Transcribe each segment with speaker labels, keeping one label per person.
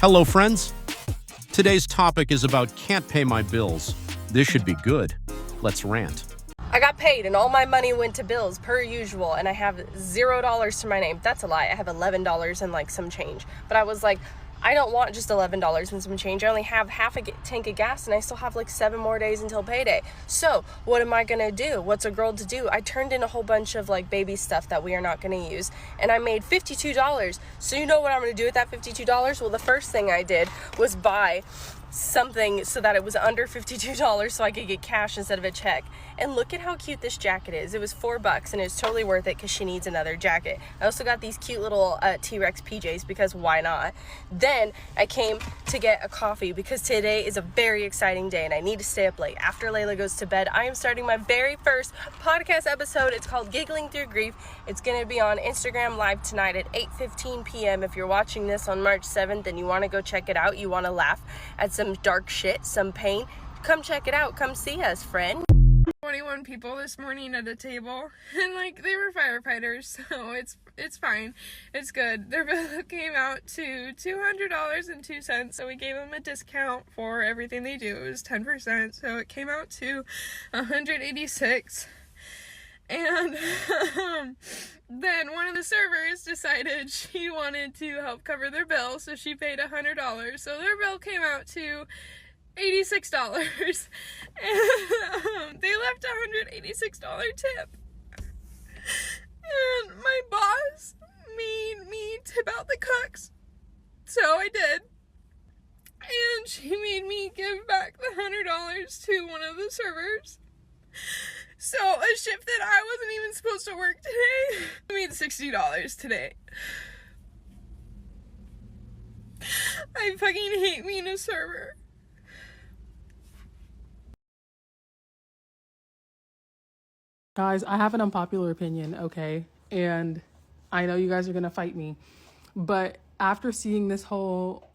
Speaker 1: Hello, friends. Today's topic is about can't pay my bills. This should be good. Let's rant.
Speaker 2: I got paid and all my money went to bills per usual, and I have $0 to my name. That's a lie. I have $11 and like some change. But I was like, I don't want just $11 and some change. I only have half a tank of gas and I still have like 7 more days until payday. So what am I gonna do? What's a girl to do? I turned in a whole bunch of like baby stuff that we are not gonna use, and I made $52. So you know what I'm gonna do with that $52? Well, the first thing I did was buy something so that it was under $52 so I could get cash instead of a check. And look at how cute this jacket is. It was $4 and it's totally worth it because she needs another jacket. I also got these cute little T-Rex PJs because why not? Then I came to get a coffee because today is a very exciting day and I need to stay up late. After Layla goes to bed, I am starting my very first podcast episode. It's called Giggling Through Grief. It's going to be on Instagram Live tonight at 8:15 p.m. If you're watching this on March 7th and you want to go check it out, you want to laugh at some dark shit, some pain, come check it out. Come see us, friend.
Speaker 3: 21 people this morning at a table, and like they were firefighters, so it's fine, it's good. Their bill came out to $200.02, so we gave them a discount for everything they do. It was 10%, so it came out to $186. And then one of the servers decided she wanted to help cover their bill, so she paid $100. So their bill came out to $86, and they left a $186 tip. And my boss made me tip out the cooks, so I did. And she made me give back the $100 to one of the servers. So a shift that I wasn't even supposed to work today, I made $60 today. I fucking hate being a server.
Speaker 4: Guys, I have an unpopular opinion, okay? And I know you guys are gonna fight me. But after seeing this whole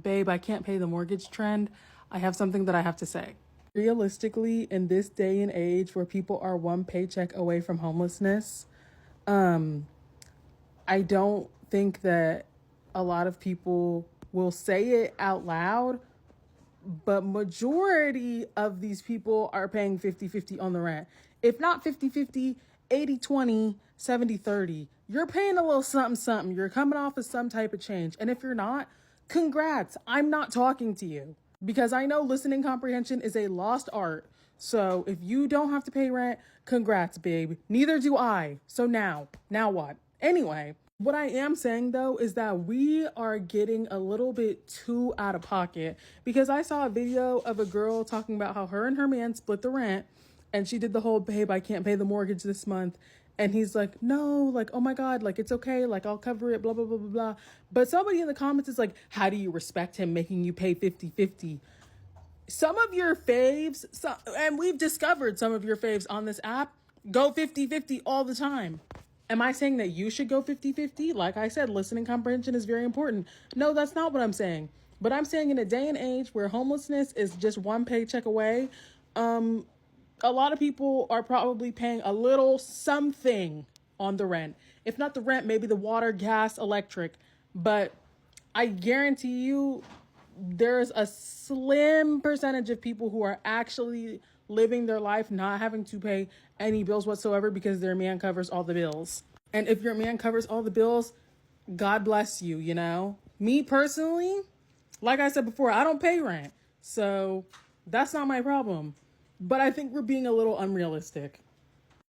Speaker 4: babe, I can't pay the mortgage trend, I have something that I have to say. Realistically, in this day and age where people are one paycheck away from homelessness, I don't think that a lot of people will say it out loud, but majority of these people are paying 50-50 on the rent. If not 50-50, 80-20, 70-30. You're paying a little something. You're coming off of some type of change. And if you're not, congrats. I'm not talking to you. Because I know listening comprehension is a lost art. So if you don't have to pay rent, congrats, babe. Neither do I. So now what? Anyway, what I am saying though is that we are getting a little bit too out of pocket, because I saw a video of a girl talking about how her and her man split the rent, and she did the whole, babe, I can't pay the mortgage this month. And he's like, no, like, oh my God, like, it's okay. Like, I'll cover it, blah, blah, blah, blah, blah. But somebody in the comments is like, how do you respect him making you pay 50-50? Some of your faves, and we've discovered some of your faves on this app, go 50-50 all the time. Am I saying that you should go 50-50? Like I said, listening comprehension is very important. No, that's not what I'm saying. But I'm saying in a day and age where homelessness is just one paycheck away, a lot of people are probably paying a little something on the rent. If not the rent, maybe the water, gas, electric. But I guarantee you there's a slim percentage of people who are actually living their life not having to pay any bills whatsoever because their man covers all the bills. And if your man covers all the bills, God bless you, you know? Me personally, like I said before, I don't pay rent. So that's not my problem. But I think we're being a little unrealistic.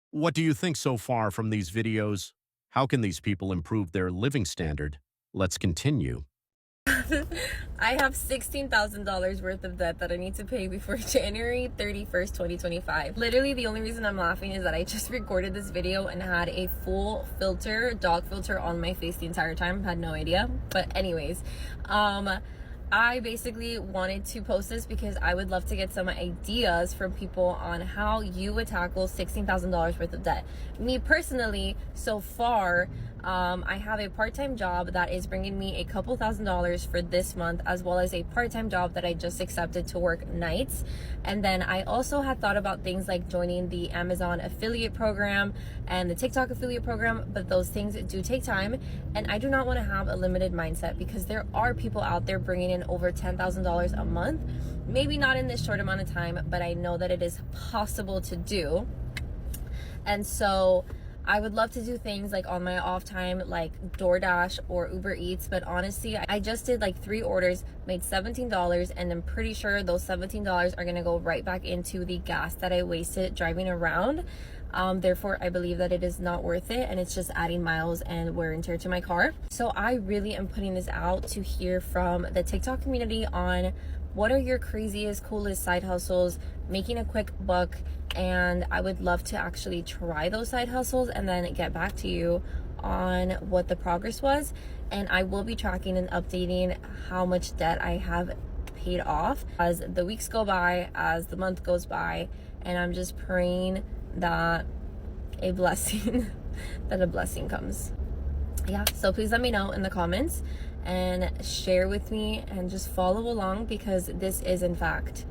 Speaker 1: What do you think so far from these videos? How can these people improve their living standard? Let's continue.
Speaker 5: I have $16,000 worth of debt that I need to pay before January 31st, 2025. Literally, the only reason I'm laughing is that I just recorded this video and had a full filter, dog filter on my face the entire time. Had no idea. But anyways, I basically wanted to post this because I would love to get some ideas from people on how you would tackle $16,000 worth of debt. Me personally, so far, I have a part-time job that is bringing me a couple $1,000s for this month, as well as a part-time job that I just accepted to work nights. And then I also had thought about things like joining the Amazon affiliate program and the TikTok affiliate program, but those things do take time, and I do not want to have a limited mindset because there are people out there bringing in over $10,000 a month. Maybe not in this short amount of time, but I know that it is possible to do. And so I would love to do things like on my off time, like DoorDash or Uber Eats, but honestly, I just did like 3 orders, made $17, and I'm pretty sure those $17 are gonna go right back into the gas that I wasted driving around. Therefore, I believe that it is not worth it, and it's just adding miles and wear and tear to my car. So I really am putting this out to hear from the TikTok community on what are your craziest, coolest side hustles, making a quick buck, and I would love to actually try those side hustles and then get back to you on what the progress was. And I will be tracking and updating how much debt I have paid off as the weeks go by, as the month goes by, and I'm just praying that a blessing comes. Yeah, so please let me know in the comments and share with me and just follow along, because this is in fact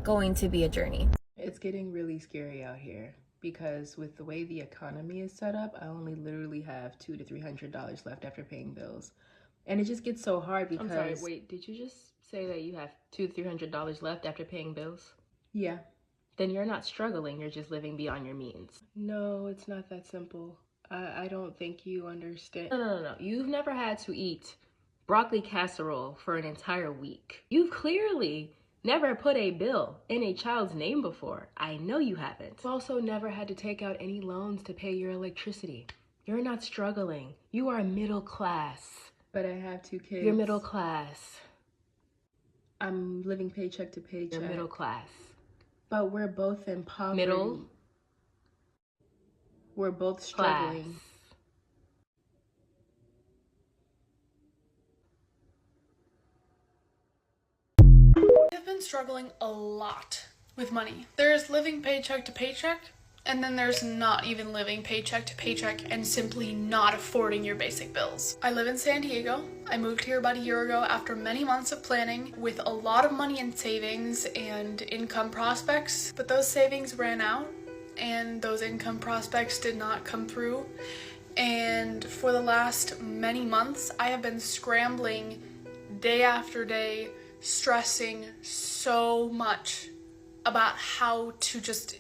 Speaker 5: going to be a journey.
Speaker 6: It's getting really scary out here because with the way the economy is set up, I only literally have $200 to $300 left after paying bills. And it just gets so hard because... I'm sorry, wait, did you just say that you have $200 to $300 left after paying bills? Yeah. Then you're not struggling, you're just living beyond your means. No, it's not that simple. I don't think you understand. No. You've never had to eat broccoli casserole for an entire week. You've clearly never put a bill in a child's name before. I know you haven't. You've also never had to take out any loans to pay your electricity. You're not struggling. You are middle class. But I have 2 kids. You're middle class. I'm living paycheck to paycheck. You're middle class. But we're both in poverty. We're both struggling. Class.
Speaker 7: I've been struggling a lot with money. There's living paycheck to paycheck, and then there's not even living paycheck to paycheck and simply not affording your basic bills. I live in San Diego. I moved here about a year ago after many months of planning with a lot of money in savings and income prospects, but those savings ran out and those income prospects did not come through. And for the last many months, I have been scrambling day after day, stressing so much about how to just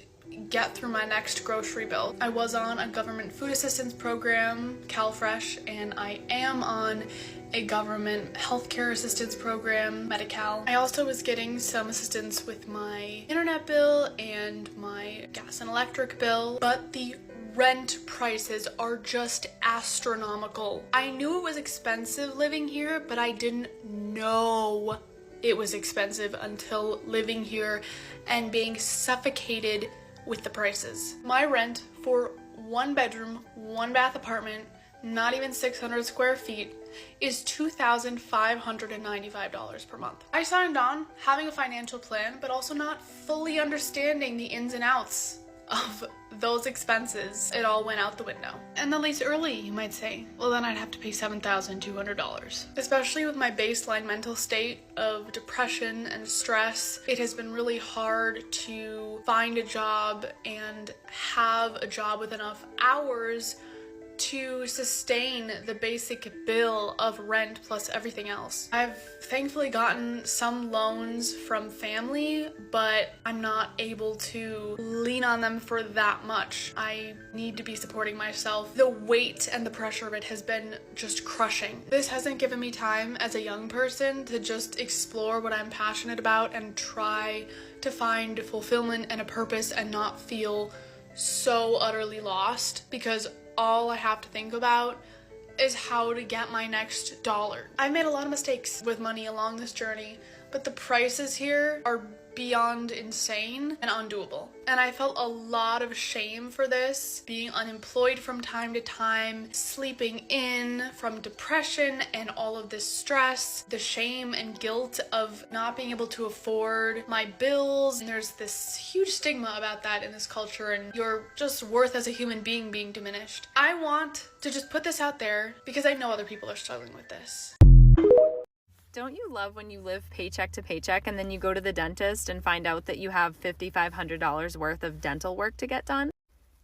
Speaker 7: get through my next grocery bill. I was on a government food assistance program, CalFresh, and I am on a government healthcare assistance program, Medi-Cal. I also was getting some assistance with my internet bill and my gas and electric bill, but the rent prices are just astronomical. I knew it was expensive living here, but I didn't know it was expensive until living here and being suffocated with the prices. My rent for 1 bedroom, 1 bath apartment, not even 600 square feet, is $2,595 per month. I signed on having a financial plan, but also not fully understanding the ins and outs of those expenses. It all went out the window. And the lease early, you might say. Well, then I'd have to pay $7,200. Especially with my baseline mental state of depression and stress, it has been really hard to find a job and have a job with enough hours to sustain the basic bill of rent plus everything else. I've thankfully gotten some loans from family, but I'm not able to lean on them for that much. I need to be supporting myself. The weight and the pressure of it has been just crushing. This hasn't given me time as a young person to just explore what I'm passionate about and try to find fulfillment and a purpose and not feel so utterly lost, because all I have to think about is how to get my next dollar. I've made a lot of mistakes with money along this journey, but the prices here are beyond insane and undoable. And I felt a lot of shame for this, being unemployed from time to time, sleeping in from depression and all of this stress, the shame and guilt of not being able to afford my bills. And there's this huge stigma about that in this culture, and your just worth as a human being being diminished. I want to just put this out there because I know other people are struggling with this.
Speaker 8: Don't you love when you live paycheck to paycheck and then you go to the dentist and find out that you have $5,500 worth of dental work to get done?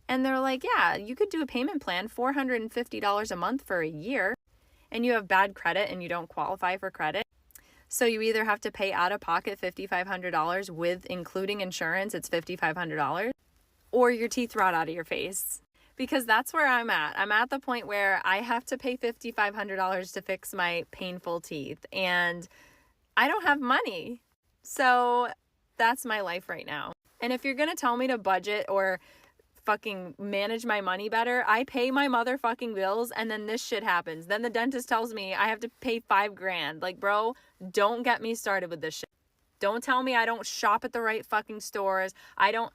Speaker 8: And they're like, yeah, you could do a payment plan, $450 a month for a year, and you have bad credit and you don't qualify for credit. So you either have to pay out of pocket $5,500 with including insurance, it's $5,500, or your teeth rot out of your face. Because that's where I'm at. I'm at the point where I have to pay $5,500 to fix my painful teeth, and I don't have money. So that's my life right now. And if you're gonna tell me to budget or fucking manage my money better, I pay my motherfucking bills, and then this shit happens. Then the dentist tells me I have to pay $5,000. Like, bro, don't get me started with this shit. Don't tell me I don't shop at the right fucking stores. I don't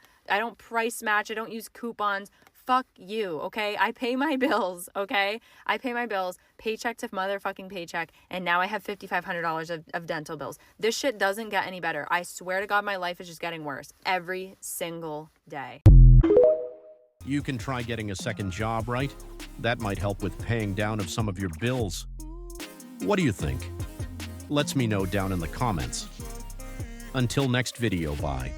Speaker 8: price match. I don't use coupons. Fuck you, okay? I pay my bills, okay? I pay my bills paycheck to motherfucking paycheck, and now I have $5,500 of dental bills. This shit doesn't get any better. I swear to God, my life is just getting worse every single day.
Speaker 1: You can try getting a second job, right? That might help with paying down of some of your bills. What do you think? Let me know down in the comments. Until next video, bye.